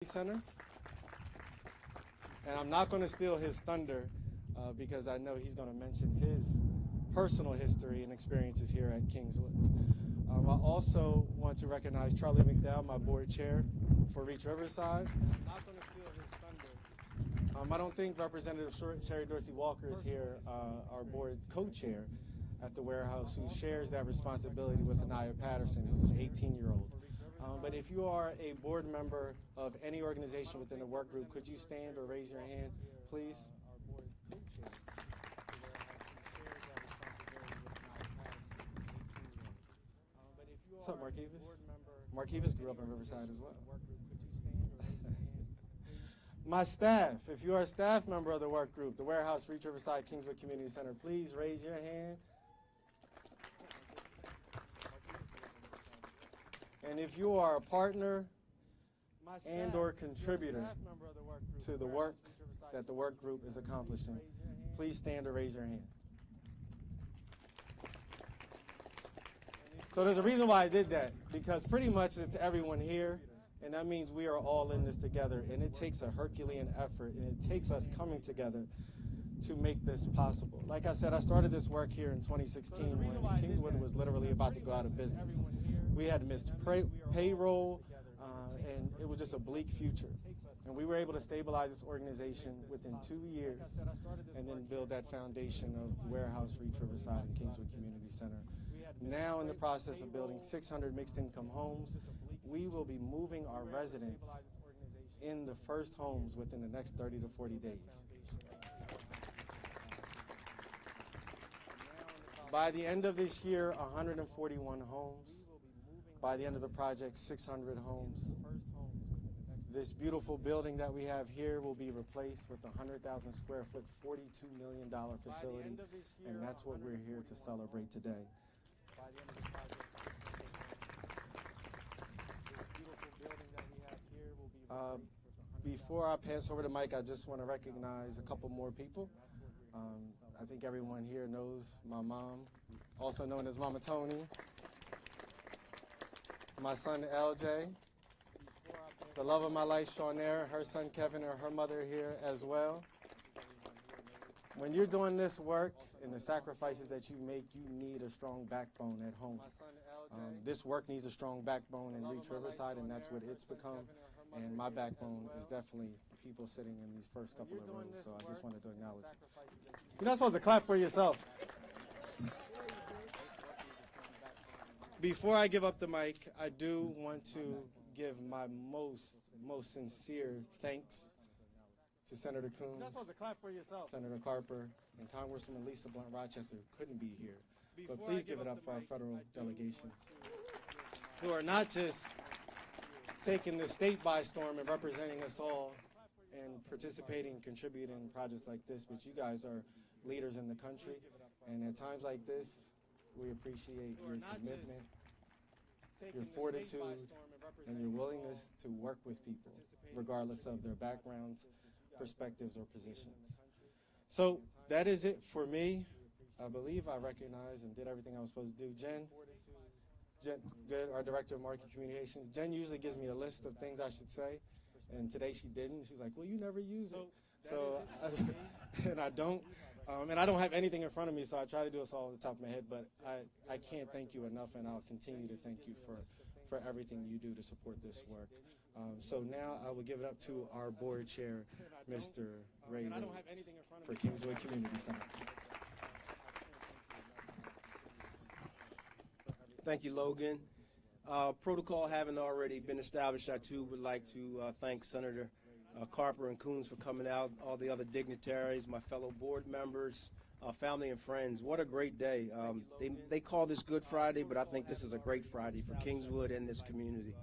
Center, and I'm not going to steal his thunder because I know he's going to mention his personal history and experiences here at Kingswood. I also want to recognize Charlie McDowell, my board chair for Reach Riverside. I'm not going to steal his thunder. I don't think Representative Sherry Dorsey Walker is here, our board co-chair at the warehouse, who shares that responsibility with Anaya Patterson, who's an 18-year-old. But if you are a board member of any organization within the work group, could you stand or raise your hand, please? What's up, Marquivas? Marquivas grew up in Riverside as well. My staff, if you are a staff member of the work group, the warehouse, Reach Riverside, Kingswood Community Center, please raise your hand. And if you are a partner and or contributor to the work that the work group is accomplishing, please stand or raise your hand. So there's a reason why I did that, because pretty much it's everyone here, and that means we are all in this together, and it takes a Herculean effort, and it takes us coming together to make this possible. Like I said, I started this work here in 2016 when Kingswood was literally about to go out of business. We had missed payroll, and it was just a bleak future. And we were able to stabilize this organization within 2 years and then build that foundation of the warehouse, Reach Riverside, and Kingswood Community Center. Now in the process of building 600 mixed-income homes, we will be moving our residents in the first homes within the next 30 to 40 days. By the end of this year, 141 homes. By the end of the project, 600 homes. This beautiful building that we have here will be replaced with a 100,000 square foot, $42 million facility, and that's what we're here to celebrate today. Before I pass over the mic, I just want to recognize a couple more people. I think everyone here knows my mom, also known as Mama Tony. My son, LJ. The love of my life, Shawnair, her son, Kevin, and her mother here as well. When you're doing this work and the sacrifices that you make, you need a strong backbone at home. This work needs a strong backbone in Reach Riverside, and that's what it's become. And my backbone is definitely people sitting in these first couple of rows, so I just wanted to acknowledge it. You're not supposed to clap for yourself. Before I give up the mic, I do want to give my most sincere thanks to Senator Coons, you're not supposed to clap for yourself. Senator Carper, and Congresswoman Lisa Blunt Rochester, who couldn't be here. But please give it up for our federal delegation, who are not just taking the state by storm and representing us all and participating and contributing in projects like this, but you guys are leaders in the country. And at times like this, we appreciate your commitment, your fortitude, and your willingness to work with people, regardless of their backgrounds, perspectives, or positions. So that is it for me. I believe I recognized and did everything I was supposed to do. Jen, good, our Director of Marketing Communications. Jen usually gives me a list of things I should say, and today she didn't. She's like, well, you never use it. So, and I don't. And I don't have anything in front of me, so I try to do this all off the top of my head, but I can't thank you enough, and I'll continue to thank you for everything you do to support this work. So now I will give it up to our board chair, Mr. Ray Rhodes, for Kingswood Community Center. Thank you, Logan. Protocol having already been established, I too would like to thank Senator Carper and Coons for coming out, all the other dignitaries, my fellow board members, family and friends. What a great day. They call this Good Friday, but I think this is a great Friday for Kingswood and this community.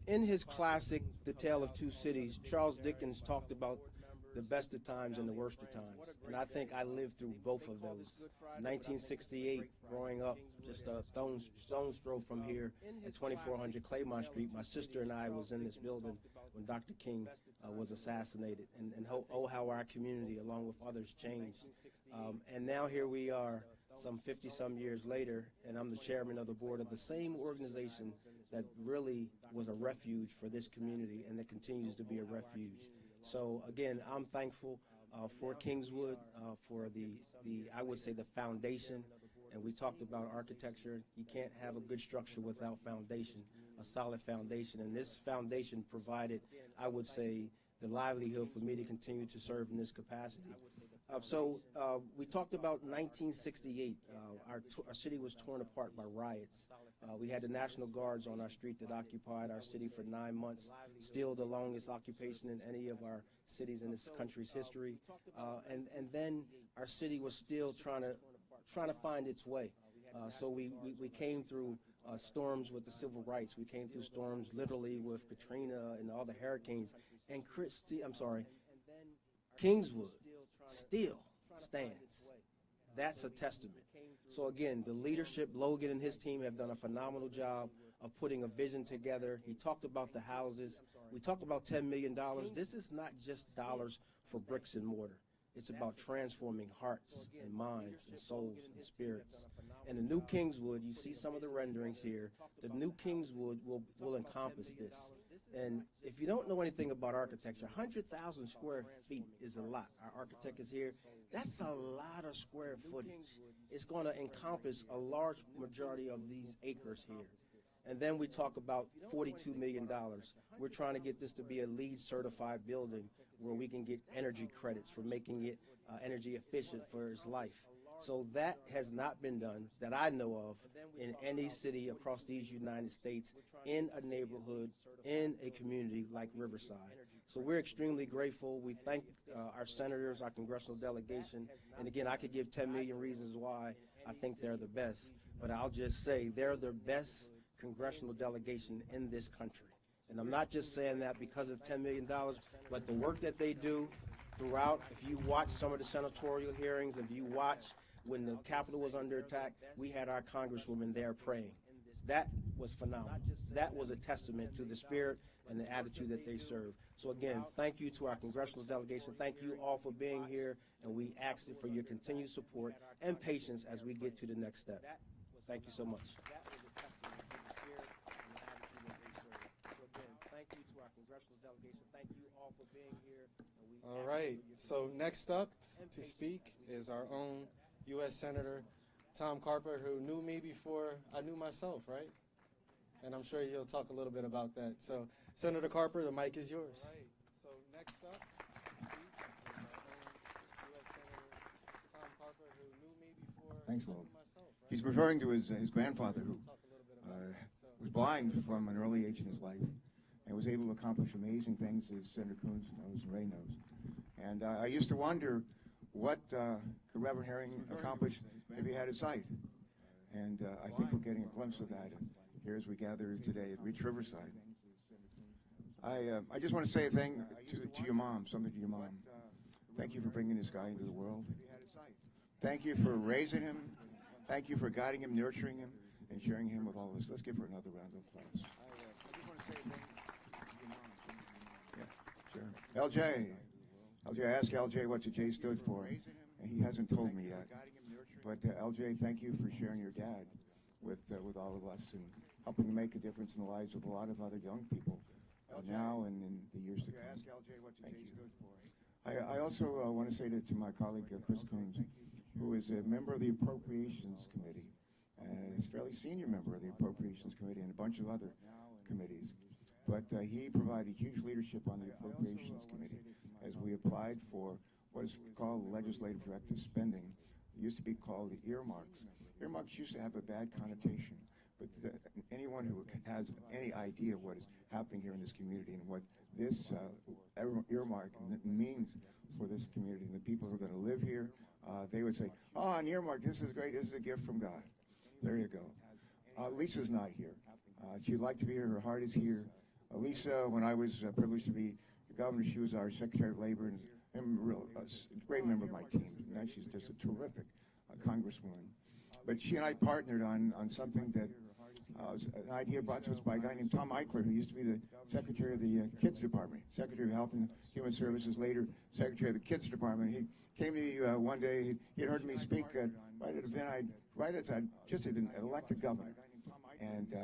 In his classic, The Tale of Two Cities, Charles Dickens talked about the best of times and the worst of times. And I think I lived through both of those. 1968, growing up just a stone's throw from here at 2400 Claymont Street, my sister and I was in this building when Dr. King was assassinated. And how our community, along with others, changed. And now here we are, some 50-some years later, and I'm the chairman of the board of the same organization that really was a refuge for this community, and that continues to be a refuge. So again, I'm thankful for Kingswood, for I would say the foundation. And we talked about architecture. You can't have a good structure without foundation, a solid foundation. And this foundation provided, I would say, the livelihood for me to continue to serve in this capacity. We talked about 1968. Our city was torn apart by riots. We had the National Guards on our street that occupied our city for 9 months, still the longest occupation in any of our cities in this country's history. And then our city was still trying to find its way. So we came through storms with the civil rights. We came through storms literally with Katrina and all the hurricanes. And Kingswood still stands. That's a testament. So again, the leadership, Logan and his team have done a phenomenal job of putting a vision together. He talked about the houses. We talked about $10 million. This is not just dollars for bricks and mortar. It's about transforming hearts and minds and souls and spirits. And the new Kingswood, you see some of the renderings here, the new Kingswood will encompass this. And if you don't know anything about architecture, 100,000 square feet is a lot. Our architect is here. That's a lot of square footage. It's going to encompass a large majority of these acres here. And then we talk about $42 million. We're trying to get this to be a LEED certified building where we can get energy credits for making it energy efficient for its life. So that has not been done, that I know of, in any city across these United States, in a neighborhood, in a community like Riverside. So we're extremely grateful. We thank our senators, our congressional delegation, and again, I could give 10 million reasons why I think they're the best, but I'll just say they're the best congressional delegation in this country. And I'm not just saying that because of $10 million, but the work that they do throughout. If you watch some of the senatorial hearings, if you watch when the Capitol was under attack, we had our congresswoman there praying. That was phenomenal. That was a testament to the spirit and the attitude that they serve. So again, thank you to our congressional delegation. Thank you all for being here, and we ask for your continued support and patience as we get to the next step. Thank you so much. All right, so next up to speak is our own U.S. Senator Tom Carper, who knew me before I knew myself, right? And I'm sure you'll talk a little bit about that. So, Senator Carper, the mic is yours. All right, so next up to speak is our own U.S. Senator Tom Carper, who knew me before Thanks, I Lord. knew myself, right? He's referring to his grandfather, who was blind from an early age in his life and was able to accomplish amazing things, as Senator Coons knows and Ray knows. And I used to wonder what could Reverend Herring accomplish if he had his sight. And I think we're getting a glimpse of that here as we gather today at Reach Riverside. I just want to say a thing to your mom, something to your mom. Thank you for bringing this guy into the world. Thank you for raising him. Thank you for guiding him, nurturing him, and sharing him with all of us. Let's give her another round of applause. I just want to say a thing to your mom. Yeah, sure. LJ, I asked LJ what the J stood for, and he hasn't told me yet. But LJ, thank you for sharing your dad with all of us and helping to make a difference in the lives of a lot of other young people now and in the years to come. Thank you. I also want to say to my colleague Chris Coons, who is a member of the Appropriations Committee, is a fairly senior member of the Appropriations Committee and a bunch of other committees. But he provided huge leadership on the Appropriations Committee as we applied for what is called legislative directive spending. It used to be called the earmarks. Earmarks used to have a bad connotation, but anyone who has any idea what is happening here in this community and what this earmark means for this community and the people who are going to live here, they would say, oh, an earmark, this is great, this is a gift from God. There you go. Lisa's not here. She'd like to be here, her heart is here. Lisa, when I was privileged to be the governor, she was our Secretary of Labor and a great member of my team. Now she's just a terrific congresswoman. But she and I partnered on something that was an idea brought to us by a guy named Tom Eichler, who used to be the Secretary of the Kids Department, Secretary of Health and Human Services, later Secretary of the Kids Department. He came to me one day, he'd heard me speak right at an event, right as I just had been elected governor. And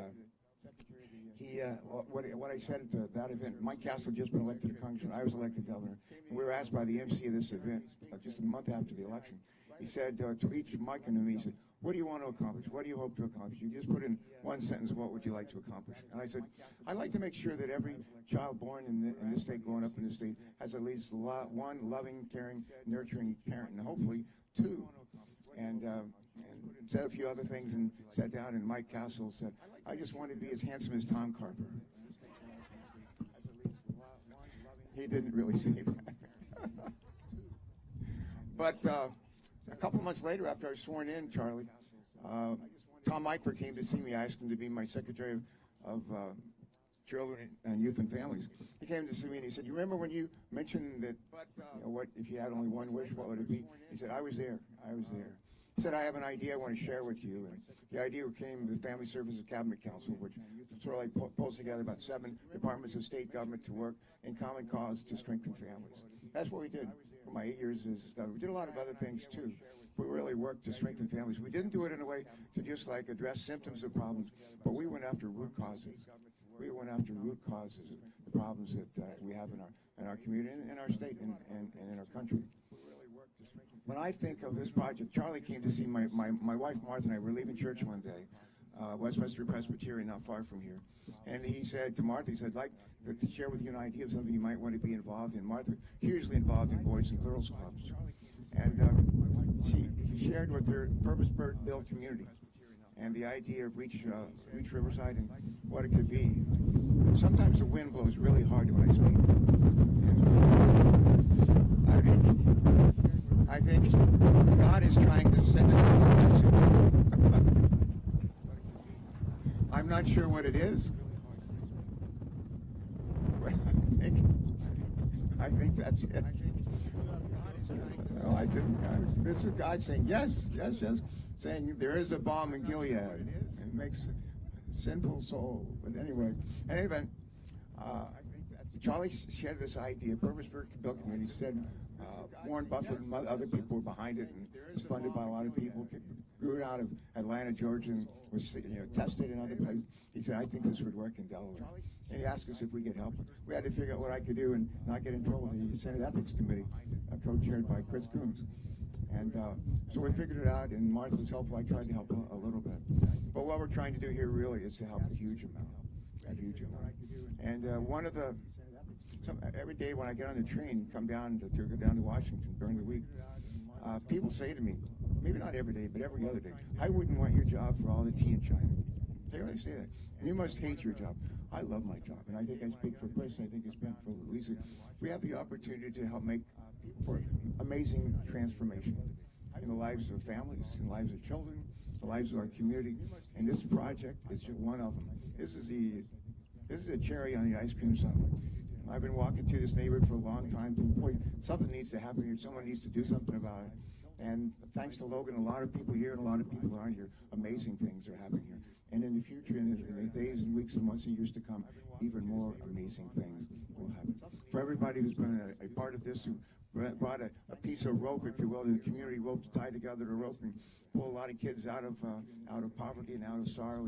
what I said at that event, Mike Castle had just been elected to Congressman, I was elected governor, and we were asked by the MC of this event, just a month after the election, he said to each Mike and to me, he said, what do you want to accomplish? What do you hope to accomplish? You just put in one sentence, what would you like to accomplish? And I said, I'd like to make sure that every child born in this state, growing up in this state, has at least one loving, caring, nurturing parent, and hopefully two. And said a few other things and sat down, and Mike Castle said, I just want to be as handsome as Tom Carper. He didn't really say that. But a couple of months later, after I was sworn in, Charlie, Tom Mikeford came to see me. I asked him to be my Secretary of Children and Youth and Families. He came to see me and he said, you remember when you mentioned that, what if you had only one wish, what would it be? He said, I was there. I was there. He said, I have an idea I want to share with you. And the idea came to the Family Services Cabinet Council, which sort of like pulls together about 7 departments of state government to work in common cause to strengthen families. That's what we did for my 8 years as governor. We did a lot of other things too. We really worked to strengthen families. We didn't do it in a way to just like address symptoms of problems, but we went after root causes. We went after root causes of the problems that we have in our community, in our state, and in our country. When I think of this project, Charlie came to see my wife Martha and I were leaving church one day, Westminster Presbyterian, not far from here. And he said to Martha, he said, I'd like to share with you an idea of something you might want to be involved in. Martha, hugely involved in Boys and Girls Clubs. And he shared with her purpose-built community and the idea of Reach Riverside and what it could be. Sometimes the wind blows really hard when I speak. And I think God is trying to send us a message. I'm not sure what it is. But I think that's it. No, I didn't. This is God saying, yes, yes, yes. Saying there is a balm in Gilead. It makes a sinful soul. But anyway, Charlie shared this idea. Purpose-built community said Warren Buffett and other people were behind it, and it was funded by a lot of people. Grew it out of Atlanta, Georgia, and was tested in other places. He said, I think this would work in Delaware. And he asked us if we could help him. We had to figure out what I could do and not get in trouble with the Senate Ethics Committee, co-chaired by Chris Coons. And so we figured it out, and Martha was helpful. I tried to help a little bit. But what we're trying to do here really is to help a huge amount, And one of the, every day when I get on the train, come down to go down to Washington during the week, people say to me, maybe not every day, but every other day, I wouldn't want your job for all the tea in China. They really say that. You must hate your job. I love my job, and I think I speak for Chris, and I think I speak for Lisa. We have the opportunity to help make for amazing transformation in the lives of families, in the lives of children, the lives of our community, and this project is just one of them. This is a cherry on the ice cream sundae. I've been walking through this neighborhood for a long time, thinking, boy, something needs to happen here. Someone needs to do something about it. And thanks to Logan, a lot of people here and a lot of people around here, amazing things are happening here. And in the future, in the days and weeks and months and years to come, even more amazing things will happen. For everybody who's been a part of this, who brought a piece of rope, if you will, to the community rope to tie together the rope and pull a lot of kids out of poverty and out of sorrow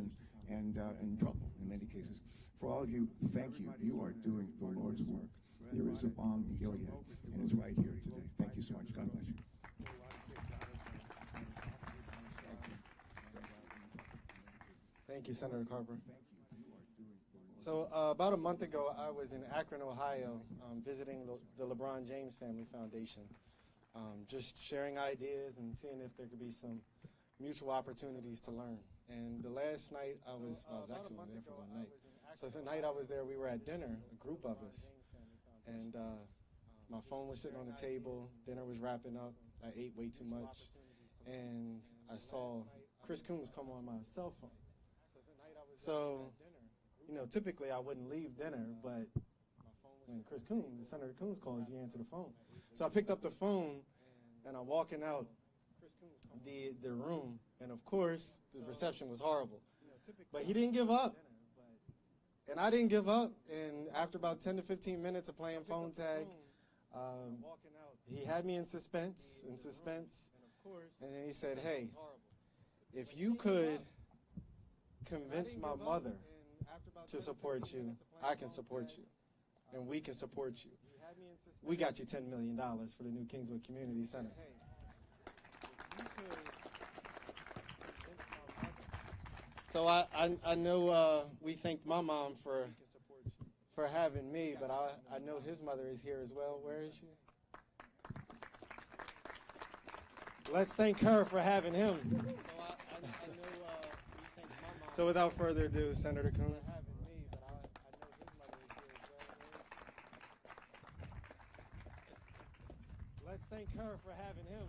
and trouble in many cases. For all of you, thank you. You are doing the Lord's work. There is a balm in Gilead, and it's right here today. Thank you so much. God bless you. Thank you, Senator Carper. So about a month ago, I was in Akron, Ohio, visiting the LeBron James Family Foundation, just sharing ideas and seeing if there could be some mutual opportunities to learn. And the last night, I was actually there for one night. So the night I was there, we were at dinner, a group of us, and my phone was sitting on the table. Dinner was wrapping up. I ate way too much, and I saw Chris Coons come on my cell phone. So, typically I wouldn't leave dinner, but when Senator Coons calls, you answer the phone. So I picked up the phone, and I'm walking out the room, and of course, the reception was horrible. But he didn't give up, and I didn't give up, and after about 10 to 15 minutes of playing phone tag, he had me in suspense, and then he said, hey, if you could convince my mother to support you, I can support you, and we can support you. We got you $10 million for the new Kingswood Community Center. So I know we thanked my mom for having me, but I know his mother is here as well. Where is she? Let's thank her for having him. So without further ado, Senator Coons. Let's thank her for having him.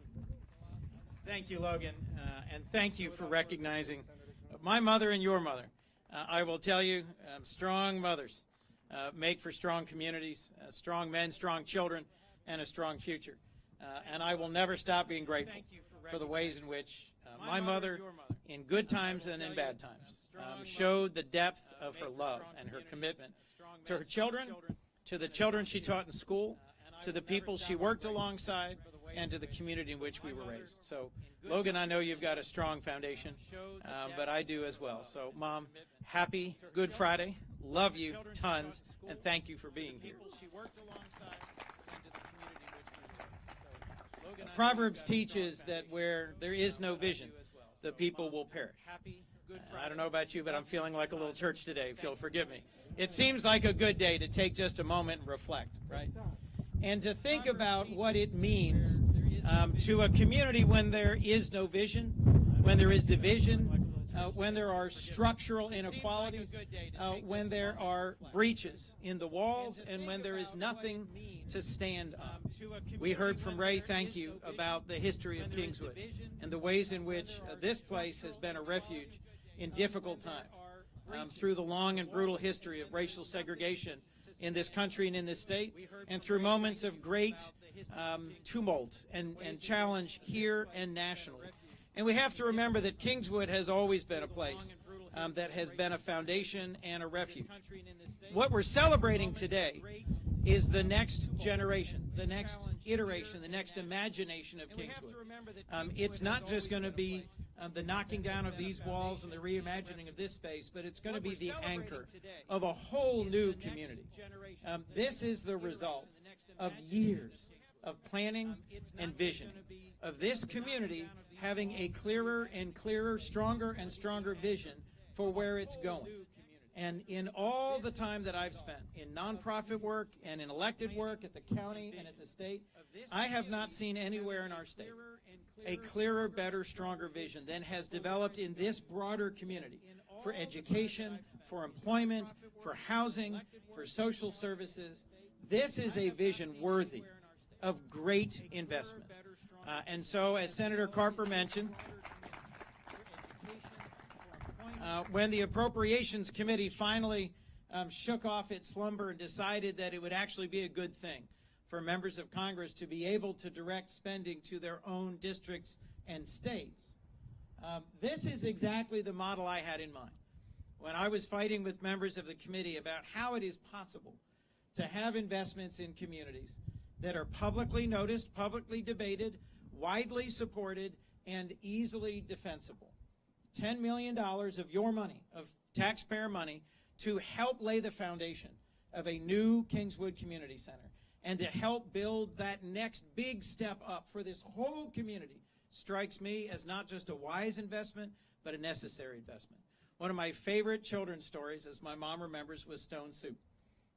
Thank you, Logan, and thank you for recognizing my mother and your mother. I will tell you, strong mothers make for strong communities, strong men, strong children, and a strong future. And I will never stop being grateful for the ways in which my mother, in good times and in bad times, showed the depth of her love and her commitment to her children, to the children she taught in school, to the people she worked alongside, and to the community in which we were raised. So, Logan, I know you've got a strong foundation, but I do as well. So, Mom, happy Good Friday. Love you tons, and thank you for being here. Proverbs teaches that where there is no vision, the people will perish. I don't know about you, but I'm feeling like a little church today, if you'll forgive me. It seems like a good day to take just a moment and reflect, right? And to think about what it means to a community when there is no vision, when there is division, when there are structural inequalities, when there are breaches in the walls, and when there is nothing to stand on. We heard from Ray, thank you, about the history of Kingswood and the ways in which this place has been a refuge in difficult times through the long and brutal history of racial segregation in this country and in this state, and through moments of great tumult and challenge here and nationally. And we have to remember that Kingswood has always been a place that has been a foundation and a refuge. What we're celebrating today is the next generation, the next iteration, the next imagination of Kingswood. It's not just going to be the knocking down of these walls and the reimagining of this space, but it's going to be the anchor of a whole new community. This is the result of years of planning and vision, of this community having a clearer and clearer, stronger and stronger vision for where it's going. And in all the time that I've spent in nonprofit work and in elected work at the county and at the state, I have not seen anywhere in our state a clearer, better, stronger vision than has developed in this broader community for education, for employment, for housing, for social services. This is a vision worthy of great investment. And so, as Senator Carper mentioned, when the Appropriations Committee finally shook off its slumber and decided that it would actually be a good thing for members of Congress to be able to direct spending to their own districts and states, this is exactly the model I had in mind when I was fighting with members of the committee about how it is possible to have investments in communities that are publicly noticed, publicly debated, widely supported, and easily defensible. $10 million of your money, of taxpayer money, to help lay the foundation of a new Kingswood Community Center and to help build that next big step up for this whole community strikes me as not just a wise investment, but a necessary investment. One of my favorite children's stories, as my mom remembers, was Stone Soup.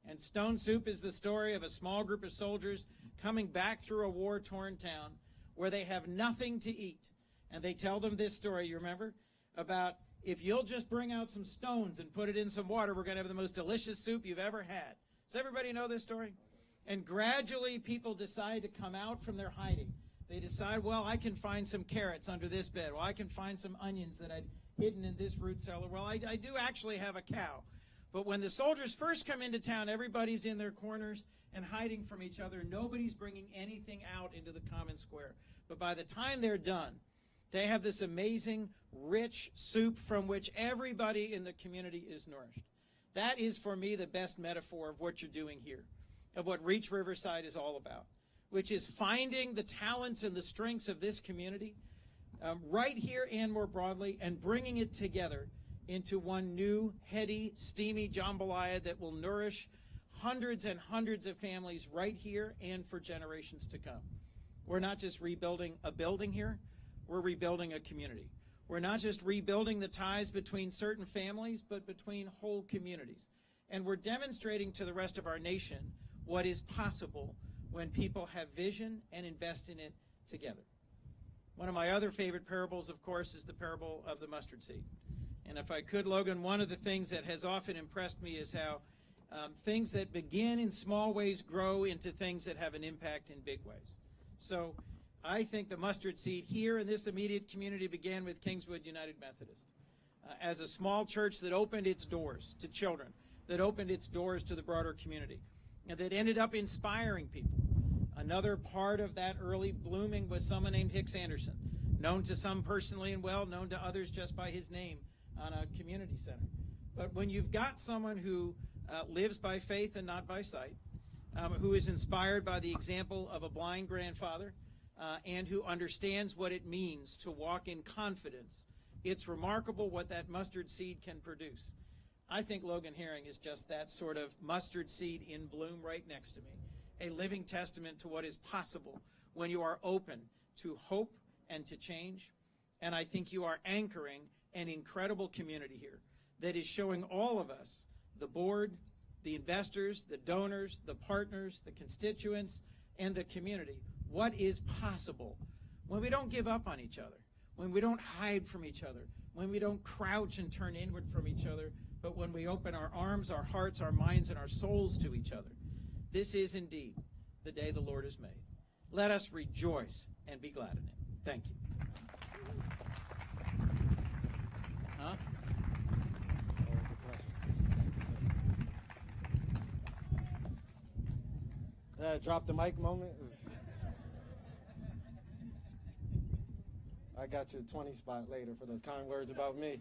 And Stone Soup is the story of a small group of soldiers coming back through a war-torn town where they have nothing to eat. And they tell them this story, you remember? About if you'll just bring out some stones and put it in some water, we're going to have the most delicious soup you've ever had. Does everybody know this story? And gradually people decide to come out from their hiding. They decide, well, I can find some carrots under this bed. Well, I can find some onions that I'd hidden in this root cellar. Well, I do actually have a cow. But when the soldiers first come into town, everybody's in their corners and hiding from each other. Nobody's bringing anything out into the common square. But by the time they're done, they have this amazing, rich soup from which everybody in the community is nourished. That is, for me, the best metaphor of what you're doing here, of what Reach Riverside is all about, which is finding the talents and the strengths of this community right here and more broadly and bringing it together into one new, heady, steamy jambalaya that will nourish hundreds and hundreds of families right here and for generations to come. We're not just rebuilding a building here, we're rebuilding a community. We're not just rebuilding the ties between certain families, but between whole communities. And we're demonstrating to the rest of our nation what is possible when people have vision and invest in it together. One of my other favorite parables, of course, is the parable of the mustard seed. And if I could, Logan, one of the things that has often impressed me is how things that begin in small ways grow into things that have an impact in big ways. So I think the mustard seed here in this immediate community began with Kingswood United Methodist as a small church that opened its doors to children, that opened its doors to the broader community, and that ended up inspiring people. Another part of that early blooming was someone named Hicks Anderson, known to some personally and well, known to others just by his name on a community center. But when you've got someone who lives by faith and not by sight, who is inspired by the example of a blind grandfather, and who understands what it means to walk in confidence, it's remarkable what that mustard seed can produce. I think Logan Herring is just that sort of mustard seed in bloom right next to me, a living testament to what is possible when you are open to hope and to change. And I think you are anchoring an incredible community here that is showing all of us, the board, the investors, the donors, the partners, the constituents, and the community, what is possible when we don't give up on each other, when we don't hide from each other, when we don't crouch and turn inward from each other, but when we open our arms, our hearts, our minds, and our souls to each other. This is indeed the day the Lord has made. Let us rejoice and be glad in it. Thank you. Huh? Drop the mic moment. I got your 20 spot later for those kind words about me.